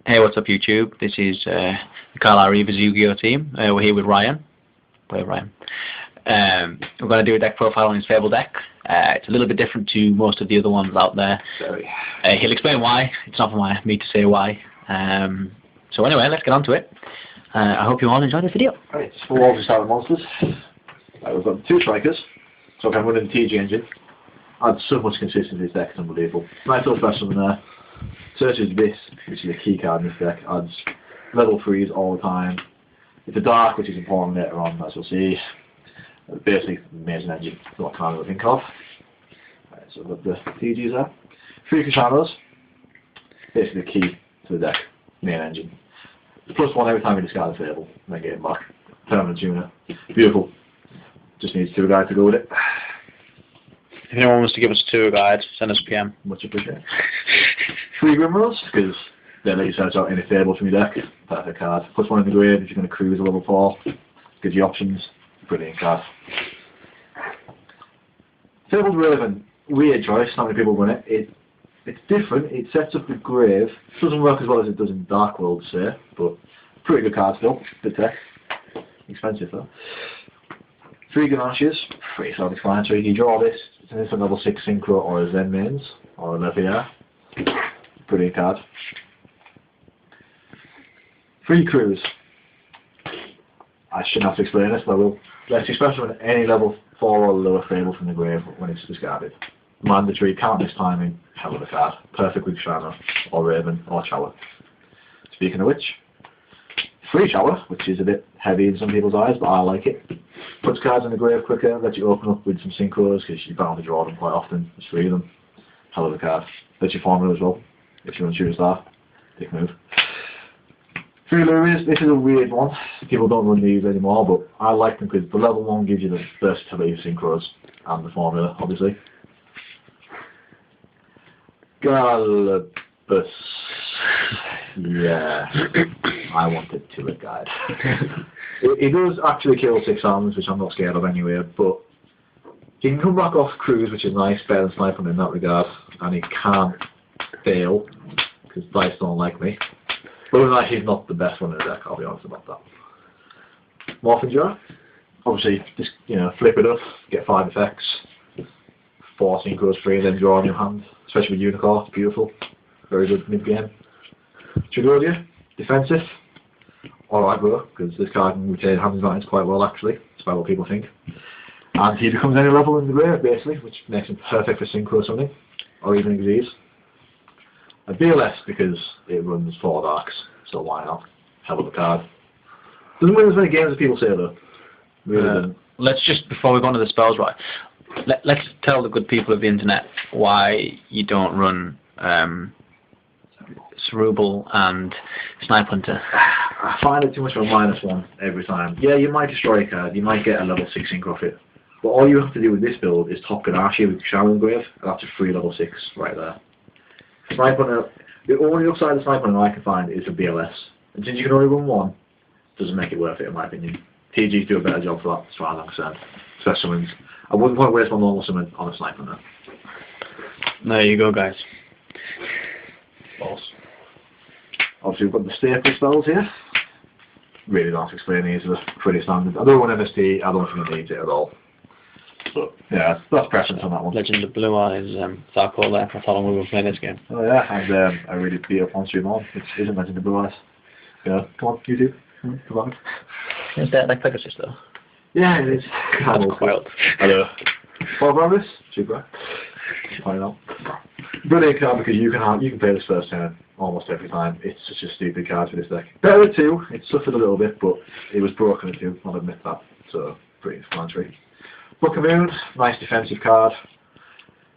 Hey, what's up YouTube? This is the Carlisle Reavers Yu-Gi-Oh team. We're here with Ryan. Where Ryan? We're going to do a deck profile on his Fabled deck. It's a little bit different to most of the other ones out there. Sorry. He'll explain why. It's not for me to say why. So anyway, let's get on to it. I hope you all enjoy this video. Right, so we'll also start with monsters. We've got 2 strikers, so if I'm running the TG engine, adds so much consistency to this deck, it's unbelievable. Nice little special in there. Searches this, which is a key card in this deck, adds level 3s all the time. It's a dark, which is important later on, as you'll see. Basically, amazing engine, what kind of think of. Right, so we've got the TGs there. 3 Kashanos, basically the key to the deck, main engine. +1 every time you discard a Fable, and then get him back. Permanent tuner. Beautiful. Just needs 2 guys to go with it. If anyone wants to give us a tour guide, send us a PM. Much appreciated. 3 Grimrels, because they let you search out any Fables from your deck. Perfect card. +1 in the grave if you're going to cruise a level 4. Gives you options. Brilliant card. Fabled Raven. Weird choice, not many people run it. It's different. It sets up the grave. It doesn't work as well as it does in Dark World, say, but pretty good card still. Good tech. Expensive though. 3 Ganashes. Pretty self-explanatory. You draw this. It's an instant level 6 synchro or a Zen mains or an FAR. Brilliant card. 3 Crews. I shouldn't have to explain this, but I will. Let's special when any level 4 or lower Fable from the grave when it's discarded. Mandatory, can't miss timing, hell of a card. Perfect with Shana, or Raven, or Shower. Speaking of which, 3 Shower, which is a bit heavy in some people's eyes, but I like it. Puts cards in the grave quicker, lets you open up with some synchros, because you're bound to draw them quite often. There's 3 of them. Hell of a card. Lets you formula as well, if you want to choose that. Big move. 3 Luries, this is a weird one. People don't run these anymore, but I like them because the level 1 gives you the versatility of synchros and the formula, obviously. Galabus. Yeah, I wanted to a guide. It does actually kill 6 arms, which I'm not scared of anyway, but he can come back off cruise, which is nice, better than Snipe Hunters in that regard, and he can't fail, because dice don't like me. But other than that, he's not the best one in the deck, I'll be honest about that. Morphin Jar. Obviously, just, flip it up, get 5 effects, 4 synchros free, and then draw on your hand. Especially with Unicorn, it's beautiful. Very good mid-game. Trigoria, defensive. Alright, bro, because this card can retain hand advantage quite well, actually, despite what people think. And he becomes any level in the grave, basically, which makes him perfect for synchro something, or even Xyz. A BLS, because it runs 4 darks, so why not? Hell of a card. Doesn't win as many games as people say, though. Really let's just, before we go on to the spells, right, let's tell the good people of the internet why you don't run Cerburrel and Snipe Hunter. I find it too much of a -1 every time. Yeah, you might destroy a card, you might get a level 6 sync off it, but all you have to do with this build is top Ganache with Shadow Grave, and that's a free level 6 right there. Snipe Hunter, the only upside of Snipe Hunter I can find is a BLS, and since you can only run 1, doesn't make it worth it in my opinion. TGs do a better job for that, as far as I'm concerned. Special summons. I wouldn't want to waste my normal summon on a Snipe Hunter. There you go, guys. False. Obviously we've got the staple spells here. Really don't have to explain these, they're pretty standard. I don't want MST, I don't think it needs it at all. But yeah, that's preference on that one. Legend of Blue Eyes, Sarko there, that's how long we've been playing this game. Oh yeah, and I really beat up on stream on. It isn't Legend of Blue Eyes. Yeah, come on, YouTube. Come on. Is that like Pegasus though? Yeah, it is. That's wild. Hello. What about this? Super. I know. Brilliant card because you can play this first turn almost every time. It's such a stupid card for this deck. Better at 2, it suffered a little bit, but it was broken at 2, I'll admit that. So, pretty explanatory. Book of Moon, nice defensive card.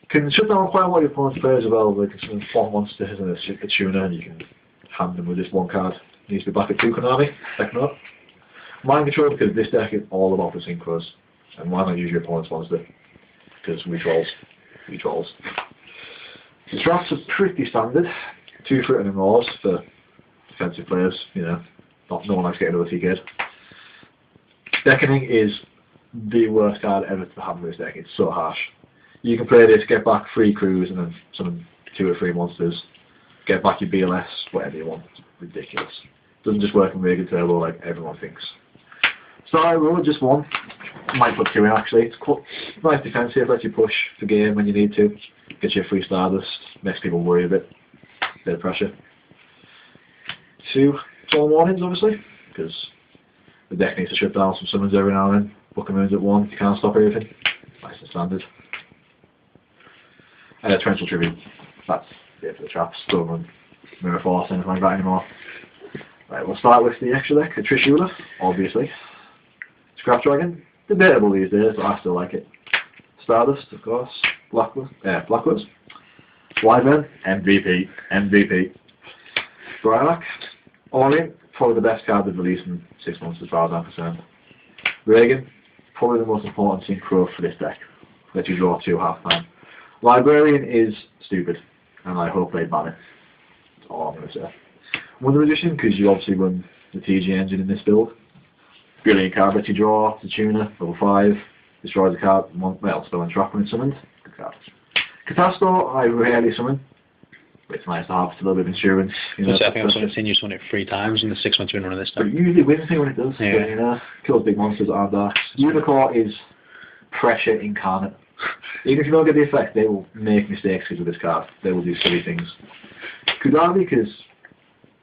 Can shut down quite a lot of your opponent's players as well, like some 4 monsters and a tuner, and you can hand them with this 1 card. Needs to be back at 2 Konami, second up. Mind Control, because this deck is all about the synchros. And why not use your opponent's monster? Because we trolls. We trolls. The drafts are pretty standard. 2 for it and Raws for defensive players, no one likes getting another TK'd. Beckoning is the worst card ever to have in this deck, it's so harsh. You can play this, get back 3 crews and then summon 2 or 3 monsters. Get back your BLS, whatever you want. ridiculous. Doesn't just work in Vegan Turbo like everyone thinks. Starrow, just one. Might put two in actually. It's quite nice defensive, lets you push the game when you need to. Gets you a free Stardust, makes people worry a bit. Bit of pressure. 2 Soul Warnings, obviously, because the deck needs to strip down some summons every now and then. Booker Moons at 1, you can't stop everything. Nice and standard. Torrential Tribute. That's it for the traps. Don't run Mirror Force, anything like that anymore. Right, we'll start with the extra deck. A Trishula, obviously. Scrap Dragon. Debatable these days, but I still like it. Stardust, of course. Blackwoods. Wyvern. MVP. Brylac. Orient. Probably the best card they've released in 6 months as far as I'm concerned. Reagan. Probably the most important synchro for this deck. Let you draw 2 half-time. Librarian is stupid, and I hope they ban it. That's all I'm going to say. Wonder Magician, because you obviously run the TG engine in this build. Brilliant card, lets you draw, the tuner, level 5, destroys the card, spell and trap when it's summoned. Good card. Catastor, I rarely summon, but it's nice to have, it's a little bit of insurance. I think I've seen you summon it 3 times in the 6 months you've been running this But time. it usually wins me when it does, Yeah. Kills big monsters that aren't darks. Unicorn is pressure incarnate. Even if you don't get the effect, they will make mistakes because of this card. They will do silly things. Kudali, because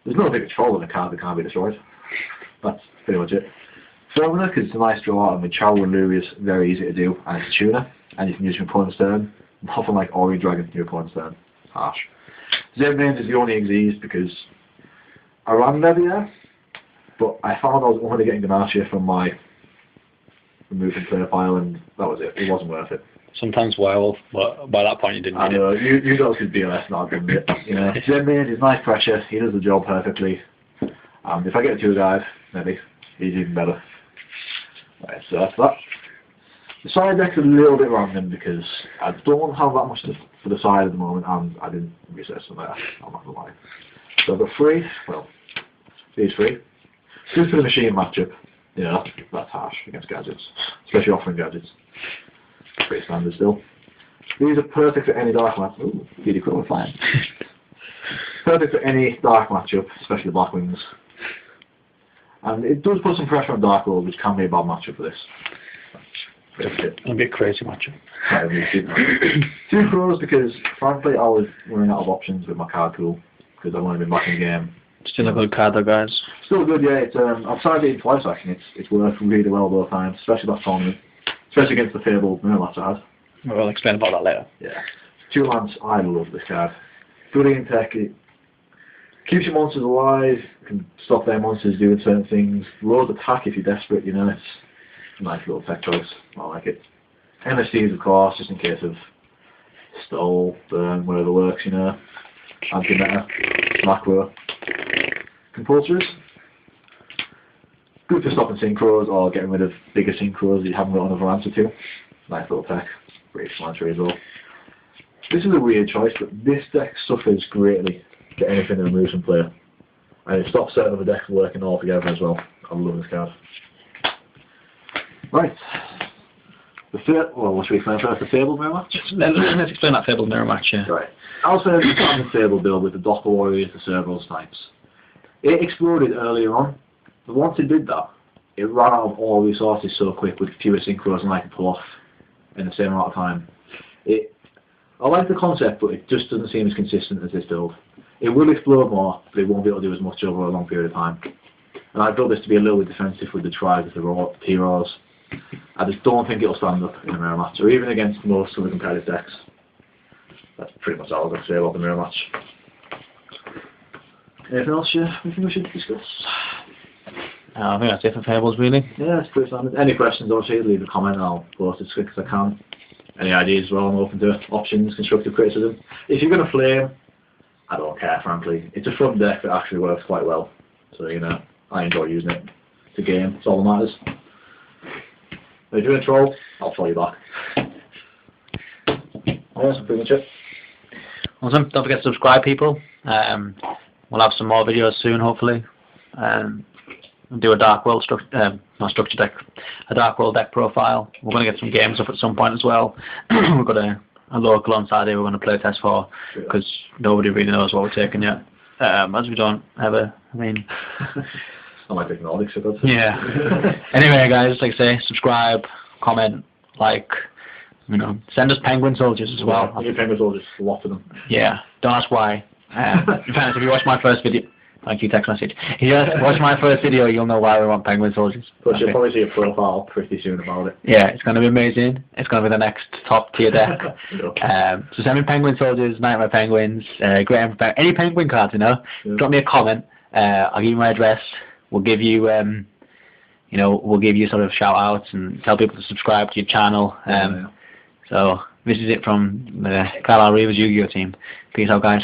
there's no big control in a card that can't be destroyed. That's pretty much it. Formula, because it's a nice draw, and with Chow and Luri is very easy to do, and it's a tuner, and you can use your opponent's turn. Nothing like Ori Dragon, your opponent's turn. Harsh. Zemmain is the only exist because I ran there, but I found I was only getting Ganassia from my removing player pile, and that was it. It wasn't worth it. Sometimes Werewolf, but by that point you didn't I need know, it. you guys could BLS not doing it. Zemmain is nice pressure, he does the job perfectly. If I get a 2-guide, maybe, he's even better. Right, so that's that. The side deck's a little bit random because I don't have that much for the side at the moment, and I didn't research some of that, I'm not gonna lie. So I've got 3, well, these 3. Good for the machine matchup. Yeah, that's harsh against gadgets, especially offering gadgets. Pretty standard still. These are perfect for any dark matchup. Ooh, PD Quill flying. Perfect for any dark matchup, especially Black Wings. And it does put some pressure on Dark World, which can be a bad matchup for this. It'll be a crazy matchup. 2 Crows because, frankly, I was running out of options with my card pool because I've only been back in the game. Still a good card though, guys. Still good, yeah. It's I've tried it twice actually. It's worked really well both times, especially that tournament. Especially against the Fabled Mirror I had. We'll explain about that later. Yeah. 2 lands, I love this card. Brilliant tech, it keeps your monsters alive, can stop their monsters doing certain things, loads attack if you're desperate, it's a nice little tech choice, I like it. MSCs of course, just in case of stole, burn, whatever works, anti-meta, macro. Compulsories. Good for stopping synchros or getting rid of bigger synchros that you haven't got another answer to. Nice little tech, great explanatory as well. This is a weird choice, but this deck suffers greatly to anything that removes from player. And it stops certain other decks from working all together as well. I love this card. Right. What should we explain first? The Fabled Mirror match? Let's explain that Fabled Mirror match, yeah. Right. I was playing the standard Fabled build with the Doppler Warriors, the Cerburrel Snipes. It exploded earlier on, but once it did that, it ran out of all resources so quick with fewer synchros than I could pull off in the same amount of time. I like the concept, but it just doesn't seem as consistent as this build. It will explode more, but it won't be able to do as much over a long period of time. And I built this to be a little bit defensive with the tribes, the T-Raws. I just don't think it'll stand up in a mirror match, or even against most of the competitive decks. That's pretty much all I've got to say about the mirror match. Anything else you think we should discuss? I think that's it for Fables, really. Yeah, it's pretty standard. Any questions, obviously, leave a comment and I'll post it as quick as I can. Any ideas as well, I'm open to options, constructive criticism. If you're going to flame, I don't care, frankly. It's a fun deck that actually works quite well. So, I enjoy using it. It's a game, it's all that matters. If you're going to troll, I'll troll you back. Yeah, that's pretty much it. Awesome. Don't forget to subscribe, people. We'll have some more videos soon, hopefully. We'll do a Dark World not structure deck, a Dark World deck profile. We're going to get some games up at some point as well. We've got a local on Saturday we're going to play test for because nobody really knows what we're taking yet. as we don't have I mean... I might take Nordics, so that's Yeah. Anyway, guys, like I say, subscribe, comment, like, you know, send us penguin soldiers as well. Yeah, penguin soldiers, lots of them. Yeah, don't ask why. In fact, if you watch my first video, thank you, text message. If you watch my first video, you'll know why we want penguin soldiers. But you'll probably see a profile pretty soon about it. Yeah, it's going to be amazing. It's going to be the next top tier deck. So send me penguin soldiers, nightmare penguins, great Emperor any penguin cards, you know. Yeah. Drop me a comment. I'll give you my address. We'll give you, you know, we'll give you sort of shout outs and tell people to subscribe to your channel. So this is it from the Carlisle Reavers Yu-Gi-Oh team. Peace out, guys.